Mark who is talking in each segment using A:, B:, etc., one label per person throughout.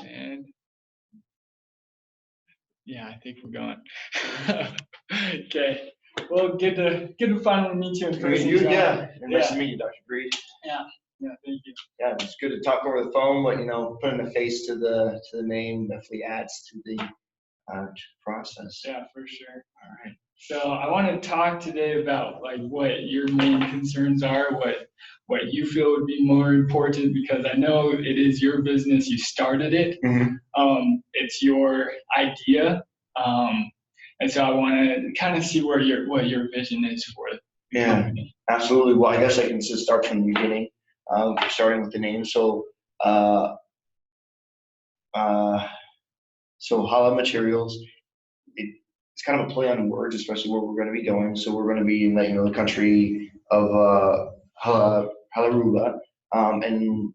A: And yeah, I think we're going. Okay. Well, good to finally meet you in person.
B: Yeah. Nice to meet you, Dr. Gried.
A: Yeah. Yeah. Thank you.
B: Yeah, it's good to talk over the phone, but putting a face to the name definitely adds to the process.
A: Yeah, for sure.
B: All right.
A: So I want to talk today about like what your main concerns are, what you feel would be more important, because I know it is your business. You started it.
B: Mm-hmm.
A: It's your idea. And so I want to kind of see what your vision is for the company.
B: Absolutely. Well, I guess I can just start from the beginning, starting with the name. So Hala Materials, it's kind of a play on words, especially where we're going to be going. So we're going to be in the country of Halaruba, and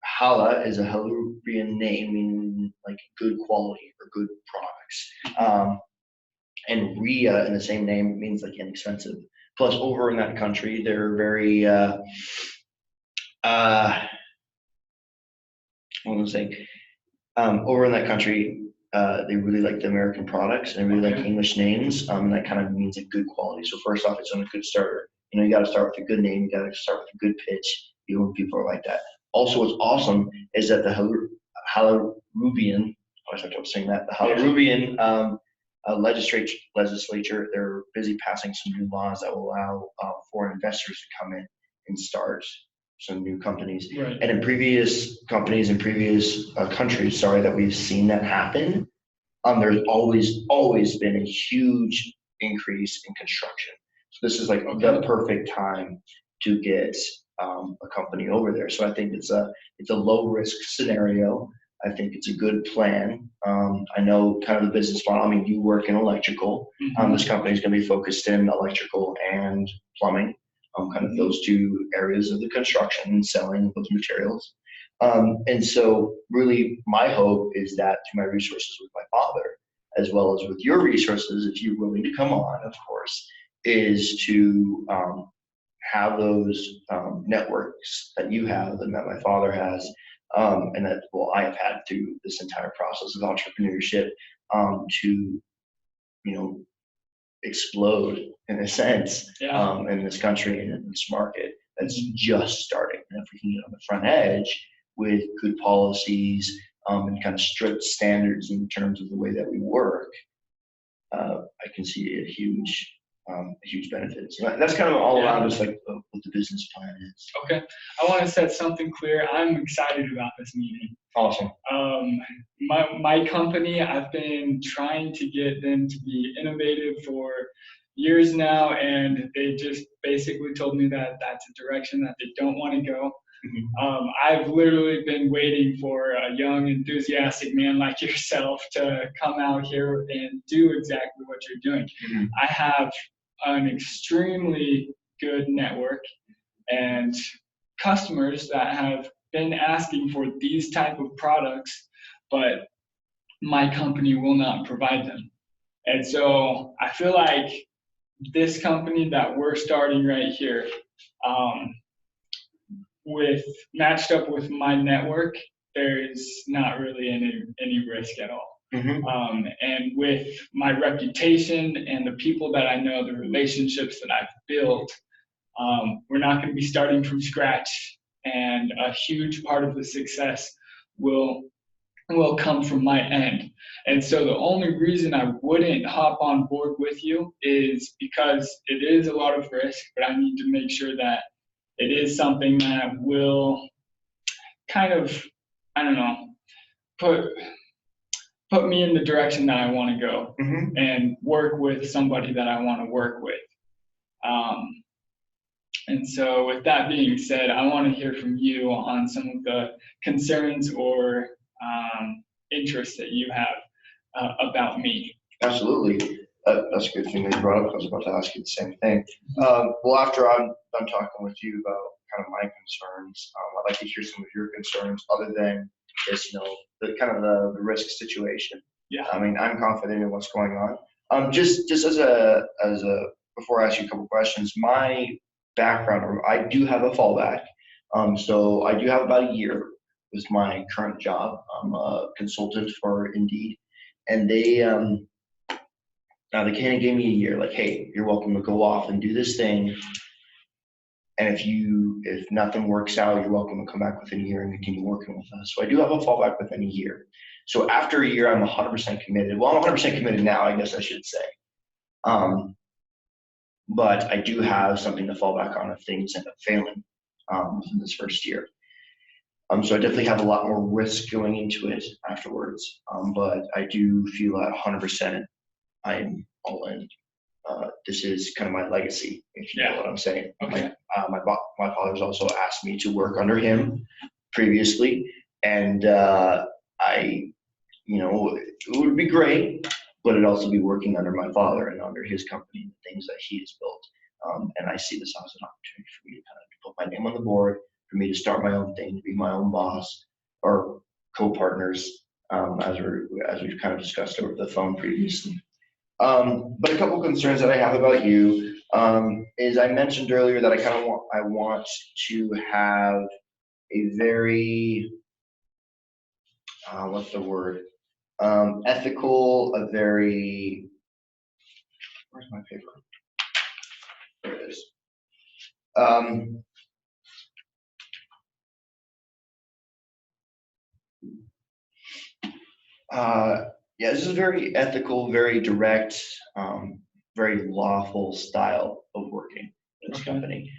B: Hala is a Halarubian name, meaning like good quality or good products. And Ria in the same name means like inexpensive. Plus, over in that country, they're very over in that country, they really like the American products and they really like English names. And that kind of means a good quality. So first off, it's on a good starter. You got to start with a good name. You got to start with a good pitch. When people are like that. Also, what's awesome is that the Halarubian, I was saying that the Halarubian legislature, they're busy passing some new laws that will allow foreign investors to come in and start some new companies.
A: Right.
B: And in previous companies in previous countries, that we've seen that happen, there's always been a huge increase in construction. So this is like the perfect time to get a company over there. So I think it's a low risk scenario. I think it's a good plan. I know kind of the business model. I mean, you work in electrical. This company is going to be focused in electrical and plumbing, kind of those two areas of the construction and selling those materials. And so really my hope is that through my resources with my father, as well as with your resources, if you're willing to come on, of course, is to have those networks that you have and that my father has, and that I have had through this entire process of entrepreneurship, to explode in a sense in this country and in this market that's just starting. And if we can get on the front edge with good policies and kind of strict standards in terms of the way that we work, I can see a huge benefit. So that's kind of all around us, like what the business plan is.
A: Okay. I want to set something clear. I'm excited about this meeting.
B: Awesome.
A: My company, I've been trying to get them to be innovative for years now, and they just basically told me that that's a direction that they don't want to go. I've literally been waiting for a young, enthusiastic man like yourself to come out here and do exactly what you're doing. I have an extremely good network and customers that have been asking for these type of products, but my company will not provide them. And so I feel like this company that we're starting right here, with matched up with my network, there's not really any risk at all. And with my reputation and the people that I know, the relationships that I've built, we're not going to be starting from scratch, and a huge part of the success will come from my end. And so the only reason I wouldn't hop on board with you is because it is a lot of risk, but I need to make sure that it is something that will kind of, I don't know, put me in the direction that I want to go and work with somebody that I want to work with. And so with that being said, I want to hear from you on some of the concerns or interests that you have about me.
B: Absolutely. That's a good thing that you brought up. I was about to ask you the same thing. Well, after I'm done talking with you about kind of my concerns, I'd like to hear some of your concerns other than just, the kind of the risk situation.
A: Yeah.
B: I mean, I'm confident in what's going on. Just as a before I ask you a couple questions, my background, I do have a fallback. So I do have about a year with my current job. I'm a consultant for Indeed, and they kind of gave me a year, like, hey, you're welcome to go off and do this thing. And if nothing works out, you're welcome to come back within a year and continue working with us. So I do have a fallback within a year. So after a year, I'm 100% committed. Well, I'm 100% committed now, I guess I should say. But I do have something to fall back on if things end up failing within this first year. So I definitely have a lot more risk going into it afterwards. But I do feel at 100% I'm all in. This is kind of my legacy, if you know what I'm saying.
A: Okay.
B: My father's also asked me to work under him previously, and it would be great, but it'd also be working under my father and under his company, the things that he has built. And I see this as an opportunity for me to kind of put my name on the board, for me to start my own thing, to be my own boss or co-partners, as we've kind of discussed over the phone previously. But a couple concerns that I have about you is I mentioned earlier that I want to have a very what's the word? Ethical, where's my paper? There it is. This is a very ethical, very direct, very lawful style of working in this company.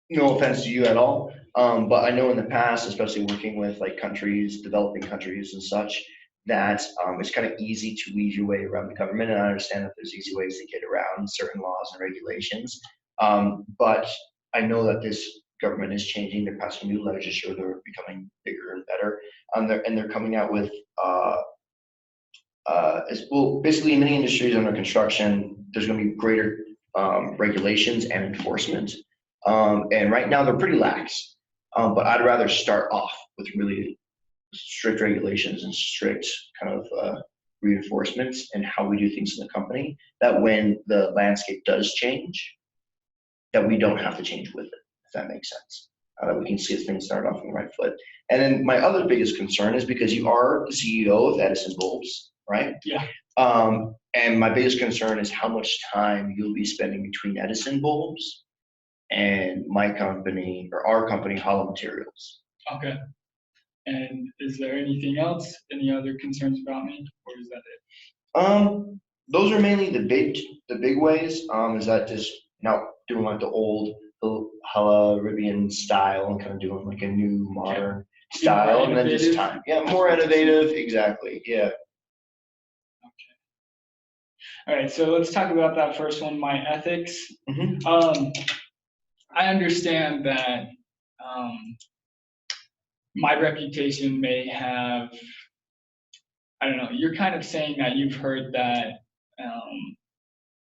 B: No offense to you at all, but I know in the past, especially working with like countries, developing countries and such, that it's kind of easy to weave your way around the government. And I understand that there's easy ways to get around certain laws and regulations. But I know that this government is changing. They're passing new legislation. They're becoming bigger and better. And they're coming out with, basically in many industries under construction, there's going to be greater regulations and enforcement. And right now they're pretty lax. But I'd rather start off with really strict regulations and strict kind of reinforcements and how we do things in the company, that when the landscape does change, that we don't have to change with it, if that makes sense. That we can see as things start off on the right foot. And then my other biggest concern is because you are the CEO of Edison Bulbs, right?
A: Yeah.
B: And my biggest concern is how much time you'll be spending between Edison Bulbs and my company, or our company, Hollow Materials. Okay.
A: And is there anything else? Any other concerns about me, or is that it?
B: Those are mainly the big ways. Is that just not doing like the old Caribbean style and kind of doing like a new modern style, and then just time. Yeah, more innovative. Exactly. Yeah.
A: Okay. All right. So let's talk about that first one, my ethics. Mm-hmm. I understand that my reputation may have, I don't know, you're kind of saying that you've heard that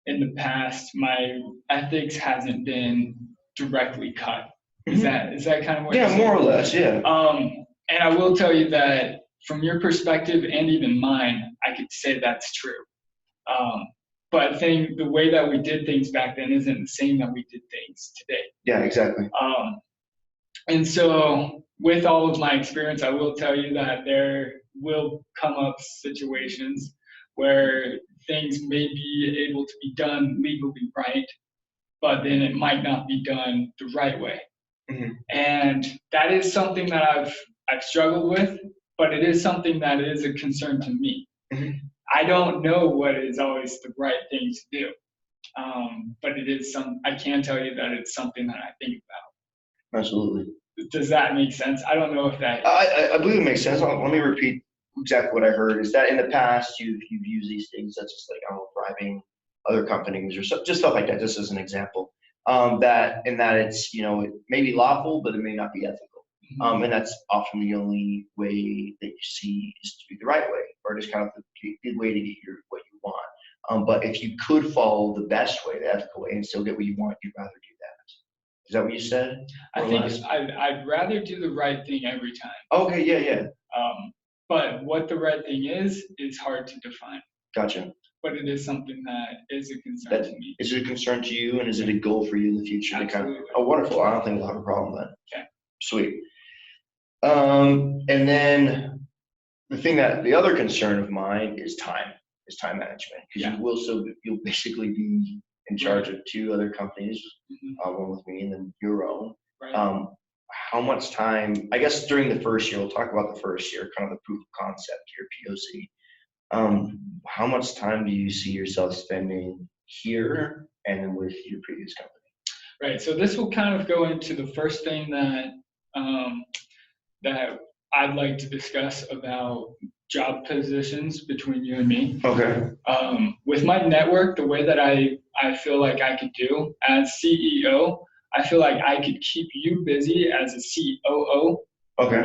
A: in the past my ethics hasn't been directly cut. Is that kind of what you're saying?
B: More or less, yeah.
A: And I will tell you that from your perspective and even mine, I could say that's true. But I think the way that we did things back then isn't the same that we did things today.
B: Yeah, exactly.
A: And so with all of my experience, I will tell you that there will come up situations where things may be able to be done legally right, but then it might not be done the right way. Mm-hmm. And that is something that I've struggled with, but it is something that is a concern to me. Mm-hmm. I don't know what is always the right thing to do, but it is I can tell you that it's something that I think about.
B: Absolutely.
A: Does that make sense? I don't know if that.
B: I believe it makes sense. Let me repeat exactly what I heard. Is that in the past you've used these things such as like bribing other companies or just stuff like that, just as an example. That it's it may be lawful, but it may not be ethical. Mm-hmm. And that's often the only way that you see is to be the right way, or just kind of the way to get what you want. But if you could follow the best way, the ethical way, and still get what you want, you'd rather do that. Is that what you said?
A: I think I'd rather do the right thing every time.
B: Okay, yeah.
A: But what the right thing is hard to define.
B: Gotcha.
A: But it is something that is a concern to me.
B: Is it a concern to you, and is it a goal for you in the future?
A: Absolutely.
B: Oh, wonderful. I don't think we'll have a problem then.
A: Okay.
B: Sweet. And then the other concern of mine is time management, because you'll basically be in charge of two other companies, one with me and then your own.
A: Right.
B: How much time, I guess during the first year, we'll talk about the first year, kind of the proof of concept, your POC. How much time do you see yourself spending here and with your previous company?
A: Right. So this will kind of go into the first thing that I'd like to discuss about job positions between you and me.
B: Okay.
A: With my network, the way that I feel like I could do as CEO, I feel like I could keep you busy as a COO.
B: Okay.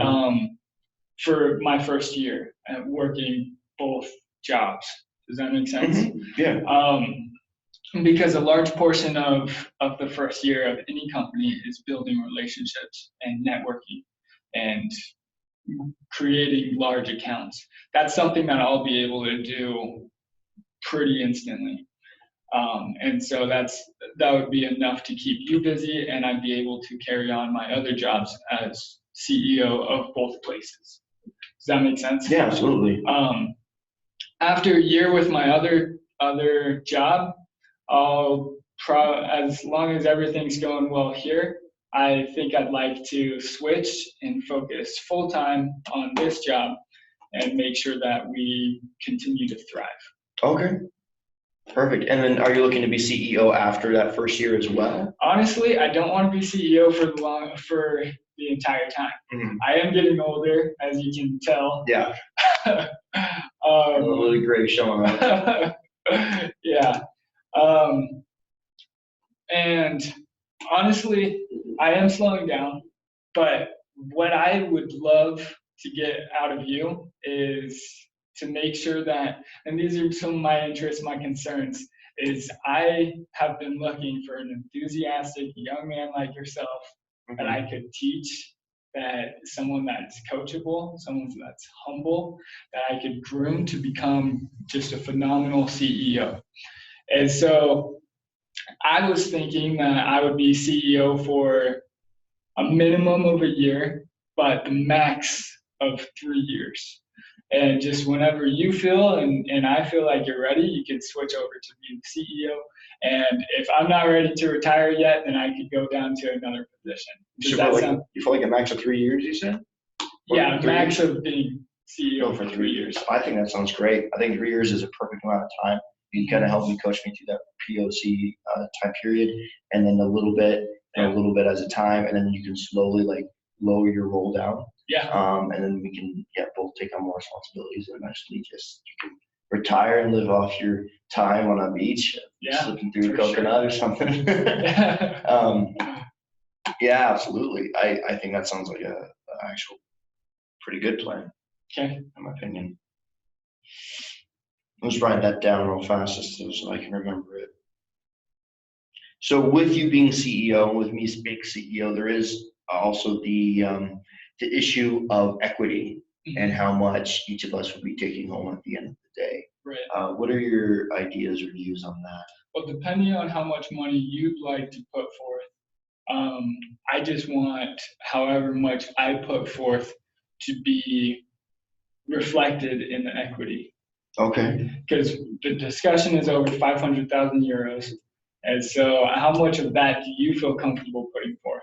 A: For my first year at working both jobs. Does that make sense?
B: Mm-hmm. Yeah.
A: Because a large portion of the first year of any company is building relationships and networking and creating large accounts. That's something that I'll be able to do pretty instantly. And so that would be enough to keep you busy, and I'd be able to carry on my other jobs as CEO of both places. Does that make sense?
B: Yeah, absolutely.
A: After a year with my other job, as long as everything's going well here, I think I'd like to switch and focus full time on this job and make sure that we continue to thrive.
B: Okay. Perfect. And then are you looking to be CEO after that first year as well?
A: Honestly, I don't want to be CEO for the entire time.
B: Mm-hmm.
A: I am getting older, as you can tell.
B: Yeah. A little gray showing up.
A: Yeah. And honestly, I am slowing down, but what I would love to get out of you is to make sure that, and these are some of my interests, my concerns, is I have been looking for an enthusiastic young man like yourself that I could teach, that someone that's coachable, someone that's humble, that I could groom to become just a phenomenal CEO. And so I was thinking that I would be CEO for a minimum of a year, but the max of 3 years. And just whenever you feel and I feel like you're ready, you can switch over to being the CEO. And if I'm not ready to retire yet, then I could go down to another position.
B: You feel like a max of 3 years, you said?
A: Yeah, max of being CEO for 3 years.
B: I think that sounds great. I think 3 years is a perfect amount of time. You can kind of help me coach me through that POC time period, and then a little bit as a time, and then you can slowly lower your roll down.
A: Yeah.
B: And then we can both take on more responsibilities, and eventually just you can retire and live off your time on a beach, slipping through a coconut or something. Yeah, absolutely. I think that sounds like a actual pretty good plan.
A: Okay.
B: In my opinion. Let's write that down real fast just so I can remember it. So with you being CEO, with me being CEO, there is also the issue of equity and how much each of us would be taking home at the end of the day.
A: Right.
B: What are your ideas or views on that?
A: Well, depending on how much money you'd like to put forth, I just want however much I put forth to be reflected in the equity.
B: Okay.
A: Because the discussion is over 500,000 euros. And so how much of that do you feel comfortable putting forth?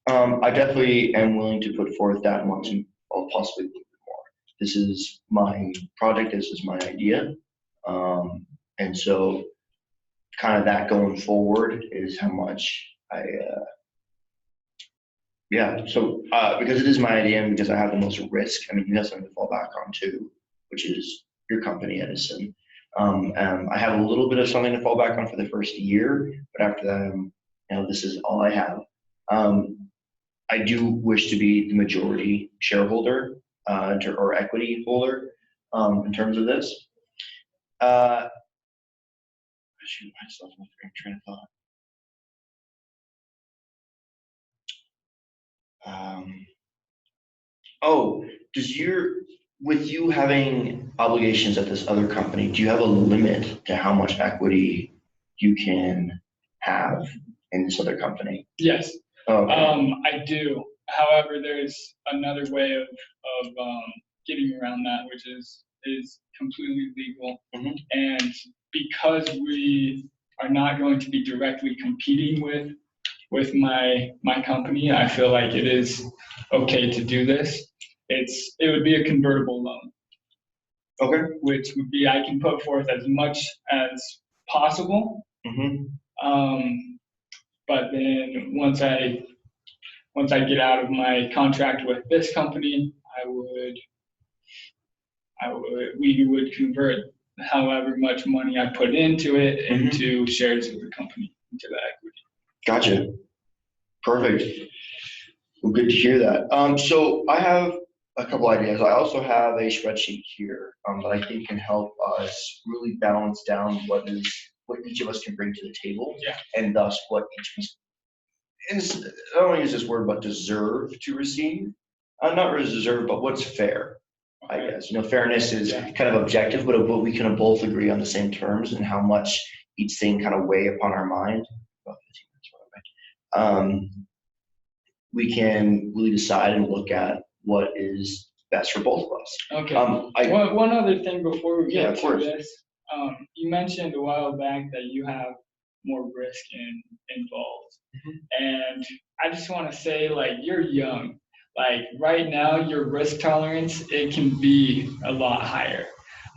B: I definitely am willing to put forth that much and possibly a little bit more. This is my project. This is my idea. And so kind of that going forward is how much because it is my idea and because I have the most risk, I mean, you have something to fall back on too, which is your company, Edison. I have a little bit of something to fall back on for the first year, but after that, this is all I have. I do wish to be the majority shareholder or equity holder in terms of this. I shoot myself in the train of thought. With you having obligations at this other company, do you have a limit to how much equity you can have in this other company?
A: Yes.
B: Okay.
A: I do. However, there's another way of getting around that, which is completely legal. And because we are not going to be directly competing with my company, I feel like it is okay to do this. It would be a convertible loan.
B: Okay.
A: Which would be I can put forth as much as possible. But then once I get out of my contract with this company, we would convert however much money I put into it into shares of the company, into the equity.
B: Gotcha. Perfect. Well, good to hear that. So I have a couple ideas. I also have a spreadsheet here that I think can help us really balance down what each of us can bring to the table, and thus what each of us, and I don't want to use this word, but deserve to receive. Not really deserve, but what's fair. I guess fairness is kind of objective, but we can both agree on the same terms and how much each thing kind of weigh upon our mind. We can really decide and look at what is best for both of us.
A: Okay. One other thing before we get to this, you mentioned a while back that you have more risk involved, and I just want to say, like, you're young. Like right now, your risk tolerance, it can be a lot higher.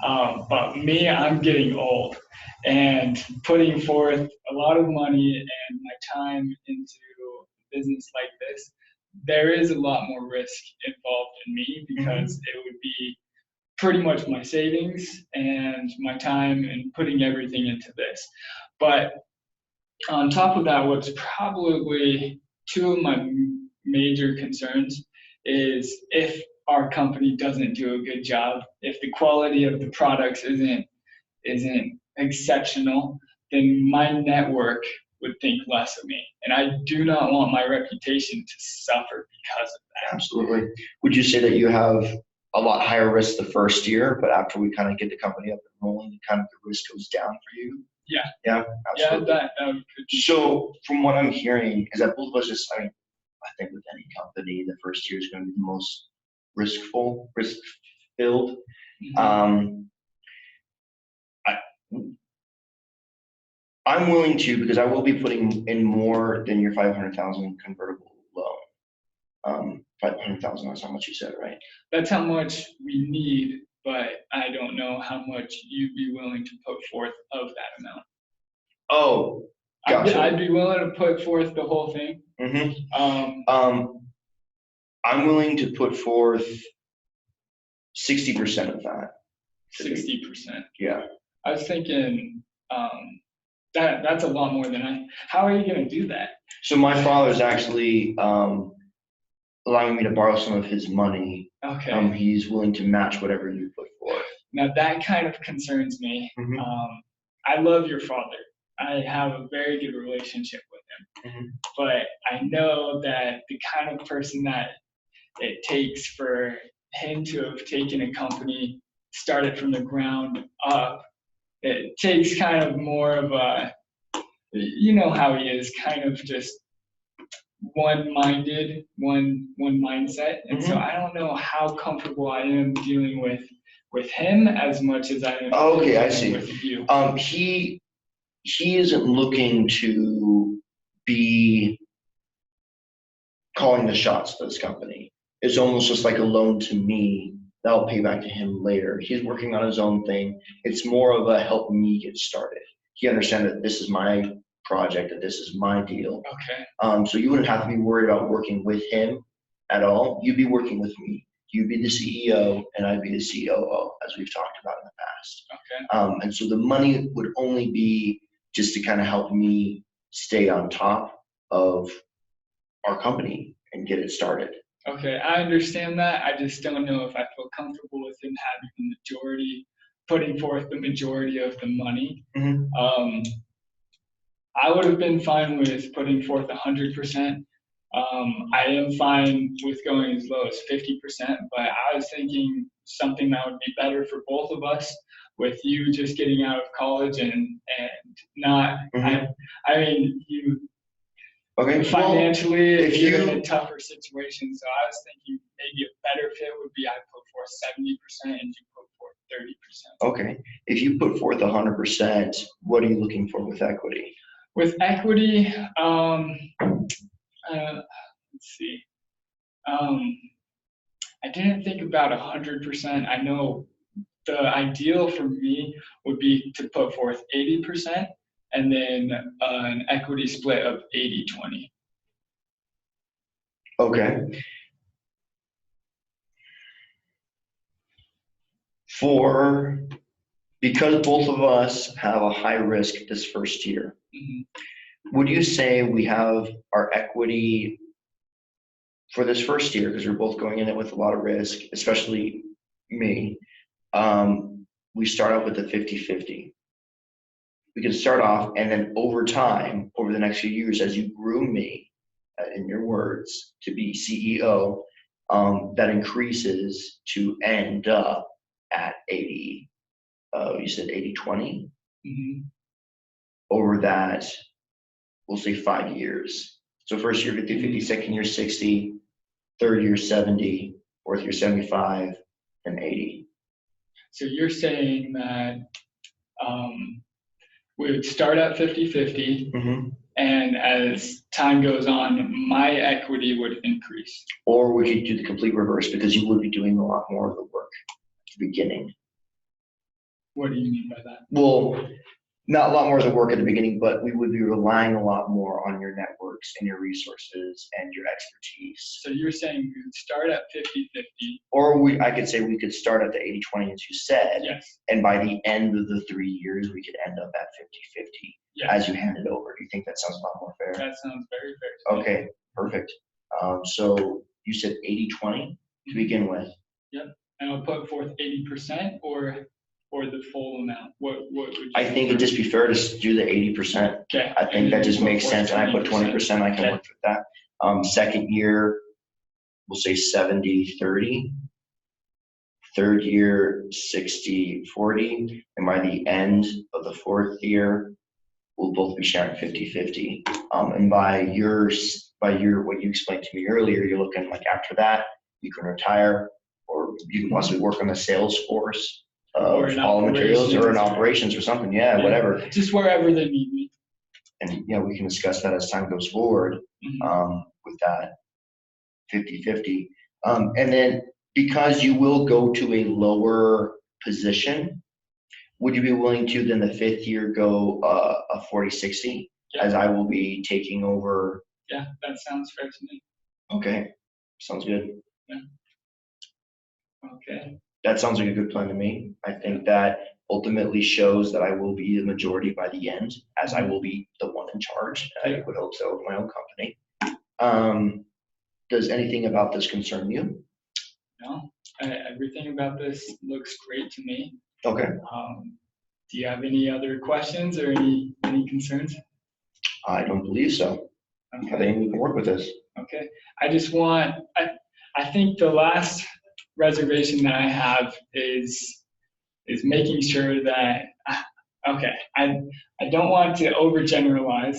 A: But me, I'm getting old, and putting forth a lot of money and my time into business like this, there is a lot more risk involved in me because it would be pretty much my savings and my time and putting everything into this. But on top of that, what's probably two of my major concerns is if our company doesn't do a good job, if the quality of the products isn't exceptional, then my network would think less of me. And I do not want my reputation to suffer because of that.
B: Absolutely. Would you say that you have a lot higher risk the first year, but after we kind of get the company up and rolling, kind of the risk goes down for you?
A: Yeah.
B: Yeah, absolutely.
A: Yeah, that could be.
B: So from what I'm hearing is that both of us just, I think with any company, the first year is going to be the most risk-filled. I'm willing to, because I will be putting in more than your 500,000 convertible loan. 500,000, that's how much you said, right?
A: That's how much we need, but I don't know how much you'd be willing to put forth of that amount.
B: Oh, gotcha.
A: I'd be willing to put forth the whole thing.
B: I'm willing to put forth 60% of that.
A: 60%.
B: Yeah.
A: I was thinking that's a lot more than how are you going to do that?
B: So my father's actually allowing me to borrow some of his money.
A: Okay.
B: He's willing to match whatever you put forth.
A: Now that kind of concerns me. I love your father. I have a very good relationship with him. But I know that the kind of person that it takes for him to have taken a company, started from the ground up, it takes kind of more of a, you know how he is, kind of just one-minded, one mindset. And so I don't know how comfortable I am dealing with him as much as I am with you.
B: He isn't looking to be calling the shots for this company. It's almost just like a loan to me that I'll pay back to him later. He's working on his own thing. It's more of a help me get started. He understands that this is my project, that this is my deal.
A: Okay.
B: So you wouldn't have to be worried about working with him at all. You'd be working with me. You'd be the CEO and I'd be the COO, as we've talked about in the past.
A: Okay.
B: And so the money would only be just to kind of help me stay on top of our company and get it started.
A: Okay, I understand that. I just don't know if I feel comfortable with him putting forth the majority of the money. I would have been fine with putting forth 100%. I am fine with going as low as 50%, but I was thinking something that would be better for both of us, with you just getting out of college and not, I mean,
B: Okay.
A: Financially,
B: if
A: you're
B: you-
A: in a tougher situation. So I was thinking maybe a better fit would be I put forth 70% and you put forth 30%.
B: Okay. If you put forth 100%, what are you looking for with equity?
A: With equity, let's see. I didn't think about 100%. I know the ideal for me would be to put forth 80% and then an equity split of 80-20.
B: Okay. Because both of us have a high risk this first year, would you say we have our equity for this first year, because we're both going in it with a lot of risk, especially me, we start out with a 50-50. We can start off, and then over time, over the next few years, as you groom me, in your words, to be CEO, that increases to end up at 80, you said 80-20? Over that, we'll say 5 years. So first year 50-50, second year 60, third year 70, fourth year 75, and 80.
A: So you're saying that we would start at 50-50, and as time goes on, my equity would increase.
B: Or we could do the complete reverse, because you would be doing a lot more of the work at the beginning.
A: What do you mean by that?
B: Well, not a lot more of the work at the beginning, but we would be relying a lot more on your networks and your resources and your expertise.
A: So you're saying we would start at 50-50.
B: Or I could say we could start at the 80-20, as you said.
A: Yes.
B: And by the end of the 3 years, we could end up at 50-50 as you hand it over. Do you think that sounds a lot more fair?
A: That sounds very fair.
B: Okay, perfect. So you said 80-20 to begin with.
A: Yep. And I'll put forth 80% or the full amount. What would you
B: I think it'd just be fair to do the 80%.
A: Okay.
B: I think that just makes sense. And I put 20%, I can work with that. Second year, we'll say 70-30. Third year, 60-40. And by the end of the fourth year, we'll both be sharing 50-50. And by what you explained to me earlier, you're looking like after that, you can retire, or you can possibly work on the sales force of all materials, or in operations or something. Yeah, whatever.
A: Just wherever they need me.
B: And we can discuss that as time goes forward with that 50-50. And then because you will go to a lower position, would you be willing to then the fifth year go a 40-60 as I will be taking over?
A: Yeah, that sounds fair to me.
B: Okay, sounds good.
A: Yeah. Okay.
B: That sounds like a good plan to me. I think that ultimately shows that I will be the majority by the end, as I will be the one in charge. I would hope so, of my own company. Does anything about this concern you?
A: No, everything about this looks great to me.
B: Okay.
A: Do you have any other questions or any concerns?
B: I don't believe so.
A: Okay.
B: I think we can work with this.
A: Okay. I think the last reservation that I have is making sure that, I don't want to overgeneralize,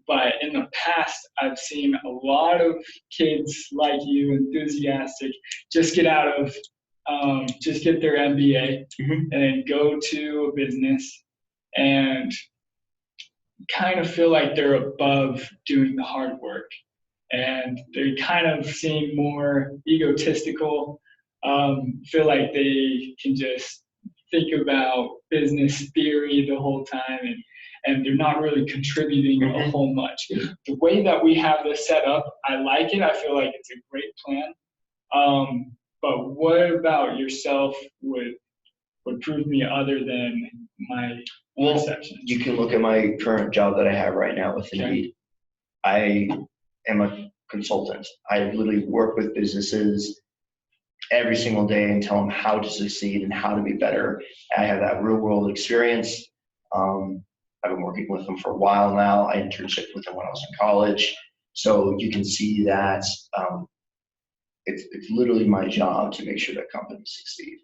A: but in the past, I've seen a lot of kids like you, enthusiastic, just get their MBA and then go to a business and kind of feel like they're above doing the hard work. And they kind of seem more egotistical, feel like they can just think about business theory the whole time, and they're not really contributing a whole much. The way that we have this set up, I like it. I feel like it's a great plan. But what about yourself would prove me other than my perception?
B: You can look at my current job that I have right now with Gried. I am a consultant. I literally work with businesses every single day and tell them how to succeed and how to be better. I have that real world experience. I've been working with them for a while now. I internship with them when I was in college. So you can see that it's literally my job to make sure that companies succeed.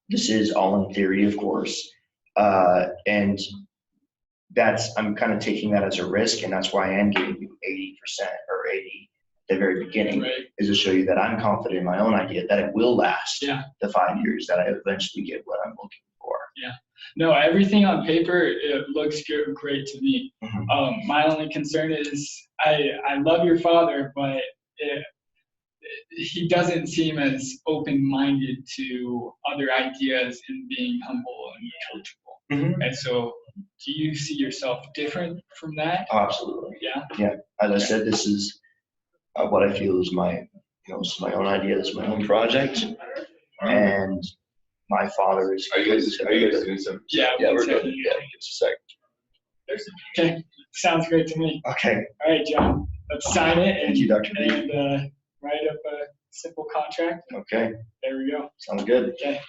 B: This is all in theory, of course. And I'm kind of taking that as a risk, and that's why I am giving you 80% or 80 at the very beginning,
A: Right.
B: is to show you that I'm confident in my own idea, that it will last the 5 years, that I eventually get what I'm looking for.
A: Yeah. No, everything on paper, it looks great to me. My only concern is I love your father, but he doesn't seem as open-minded to other ideas and being humble and coachable. And so, do you see yourself different from that?
B: Oh, absolutely.
A: Yeah.
B: Yeah. As I said, this is what I feel is this is my own idea. This is my own project, and my father is.
C: Are you guys doing some?
A: Yeah.
C: We're good. Yeah, just a sec.
A: Okay. Sounds great to me.
B: Okay.
A: All right, John. Let's sign it.
B: Thank you, Dr. B.
A: And write up a simple contract.
B: Okay.
A: There we go.
B: Sounds good.
A: Okay.